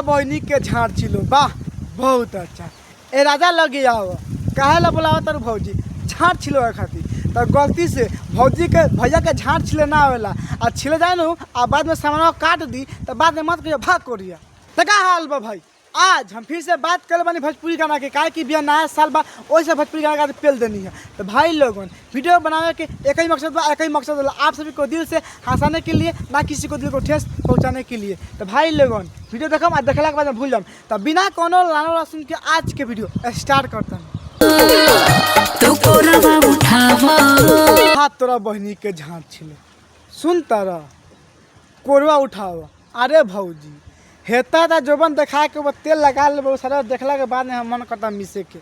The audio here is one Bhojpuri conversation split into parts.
बहनी के झाड़ छिलो वाह बहुत अच्छा। ए राजा लगे आओ काहे ला बोलाव तर भौजी झाड़ छिलो खातिर तो गलती से भौजी के भैया के झाड़ छिले ना आवेला आ छिले जाए नु आ बाद में सामान काट दी तो बाद में मत कहियो भाग कोरिया। तो का हाल बा भाई, आज हम फिर से बात कर बनी भोजपुरी गाना के काहे कि बिया नया साल बा वैसे भोजपुरी गाना का पेल देनी है। तो भाई लोगों वीडियो बनाने के एक ही मकसद बा, एक ही मकसद होला आप सभी को दिल से हंसाने के लिए, ना किसी को दिल को ठेस पहुंचाने के लिए। तो भाई लोगों वीडियो देखम और देखला के बाद भूल जाम। तो बिना कोनो लाना सुन के आज के वीडियो स्टार्ट करता हूँ। हाथ तोरा बहनी के झाड़ छिले सुन तारा कोरवा उठावा। अरे भौजी हेता था जोबन देखा के वो तेल लगा ले बहुत सारा देखला के बाद हम मन करता मिसे के।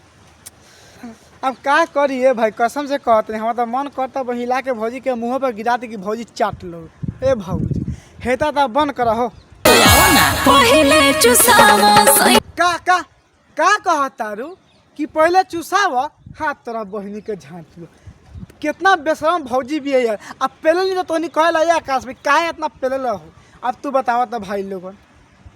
अब का करिए भाई कसम से कहते हैं हमारा तो मन करता वो हिला के भौजी के मुँह पर गिरा दे कि भौजी चाट लो। ए भौजी हेता था बंद करा हो का का का कहता रू कि पहले चुसावा। हाथ तोरा बहनी के झाँच लो कितना बेशरम भौजी भी है यार। अब पहले नहीं तो तोनी कहला या आकाश में काहे इतना पहले हो। अब तू बतावा तो भाई लोगन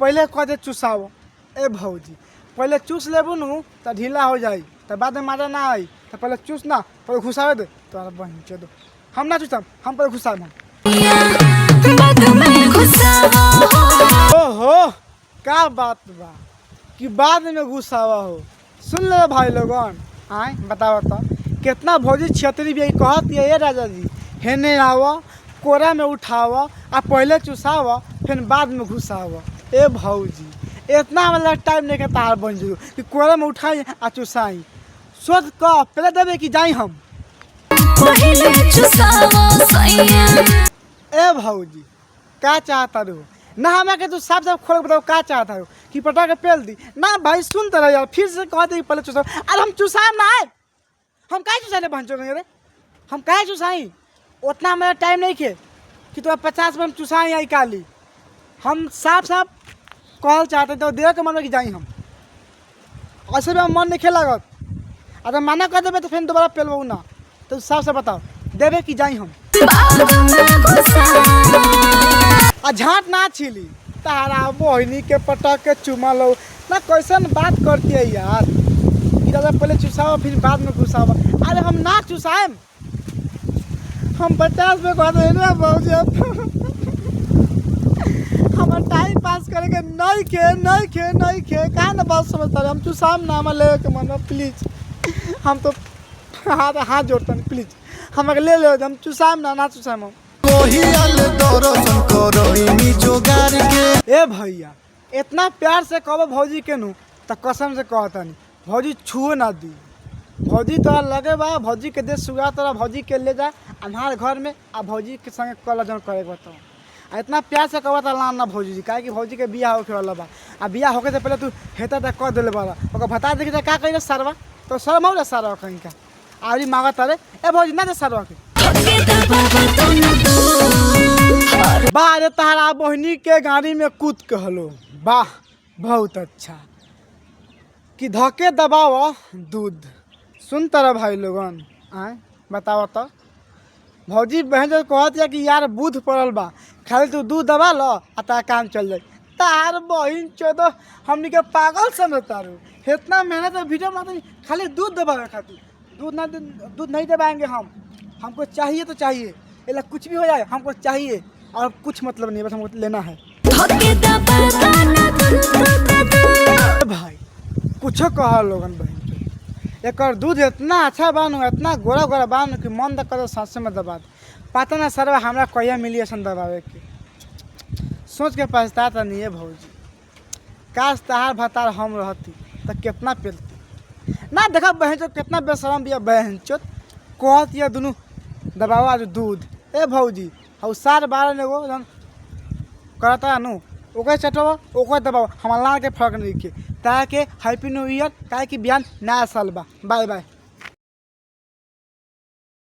पहले कह दे चुसाओ। ए भौजी पहले चूस लेबू नू तो ढीला हो जाई तो बाद में मजा ना आई। तो पहले चूस ना पहले घुसावे दे तो बहन चो दो हम ना चूसम हम पहले घुसाम ओहो का बात बा कि बाद में घुसावा हो। सुन ले भाई लोगन आए बताओ तो कितना भौजी छतरी भी कहती है ये राजा जी हेने आवा कोरा में उठावा आ पहले चुसावा फिर बाद में घुसावा। ए भौजी इतना मतलब टाइम नहीं के तार बन जो कि कोरा में उठाई आ चुसाई सोच कह पहले देवे कि जाई हम ए भौजी का चाहता रू ना हमें के तू साफ साफ खोल बताओ का चाहता हो कि पटा के पेल दी ना भाई सुन तो यार फिर से कहते पहले चुसाओ। अरे हम चुसाएम ना आए हम काहे चुसाले भंचो रे हम काहे चुसाई उतना हमारा टाइम नहीं खे कि तो 50 में हम चुसाई आई काली। हम साफ साफ कहल चाहते तो देर के मन में कि जाई हम ऐसे भी हम मन नहीं खेला अगर मना कर देवे तो फिर दोबारा पेलबू ना। तो साफ साफ बताओ देवे कि जाई हम आ झाँट ना छिली तारा बहनी के पटक के चुमा लो ना कैसन बात करती है यार। इधर पहले चुसाओ फिर बाद में घुसाओ। अरे हम ना चुसाएम हम 50 में कहते हैं ना भौजी हमारा टाइम पास करेंगे नहीं खे कहा ना बात समझता रहे हम चुसाएम ना हमारे ले के मन प्लीज हम तो हाथ जोड़ता नहीं प्लीज हमारे ले लो हम चुसाएम ना चुसाएम हम। ए भैया इतना प्यार से कहो भौजी के नू तो कसम से कहता नहीं भौजी छुए ना दी। भौजी तोरा लगे बा भौजी के देश सुगा तोरा भौजी के ले जा हमारे घर में आ भौजी के संगे कल जन करे बताओ। इतना प्यार से कहता लान ना भौजी जी काहे कि भौजी के बियाह होके वाला बा आ बियाह होके से पहले तू हेता तक कह दिले बा ओकर बता दे कि का कइले सरवा तो शर्म हो सरवा कहीं का आरी मांगत रे ए भौजी ना दे सरवा के बारे तारा बहनी के गाड़ी में कूद के हलो वाह बहुत अच्छा कि धके दबाओ दूध। सुन तारा भाई लोगन आए बताओ तो भौजी बहन जो कहती है कि यार दूध पड़ल बा खाली तू दूध दबा लो आ तारा काम चल जाए। तार बहन चोदो हमनी के पागल समझता रू इतना मेहनत वीडियो बनाते खाली दूध दबावे खातिर दूध नहीं दबाएंगे हमको चाहिए तो चाहिए इला कुछ भी हो जाए हमको चाहिए और कुछ मतलब नहीं बस हमको लेना है। भाई कुछ कहा लोगन बहन एक दूध इतना अच्छा बानू इतना गोरा गोरा बानू कि मन तक कर सांस में दबा दे पता ना सरवा हमारा कहिया मिली ऐसा दबावे के सोच के पछताता नहीं है भौजी। काश तहार भतार हम रहती तो कितना पेलती ना देखा बहन चो कितना बेशरम बिया बहन चो कहती है दोनों दबावा जो दूध। ए भौजी और सार बारह ने वो करता नु ओके चटो ओके दबाओ हमारा के फर्क नहीं के ताकि हैप्पी न्यू ईयर काहे कि बिहान नया साल बा। Bye by.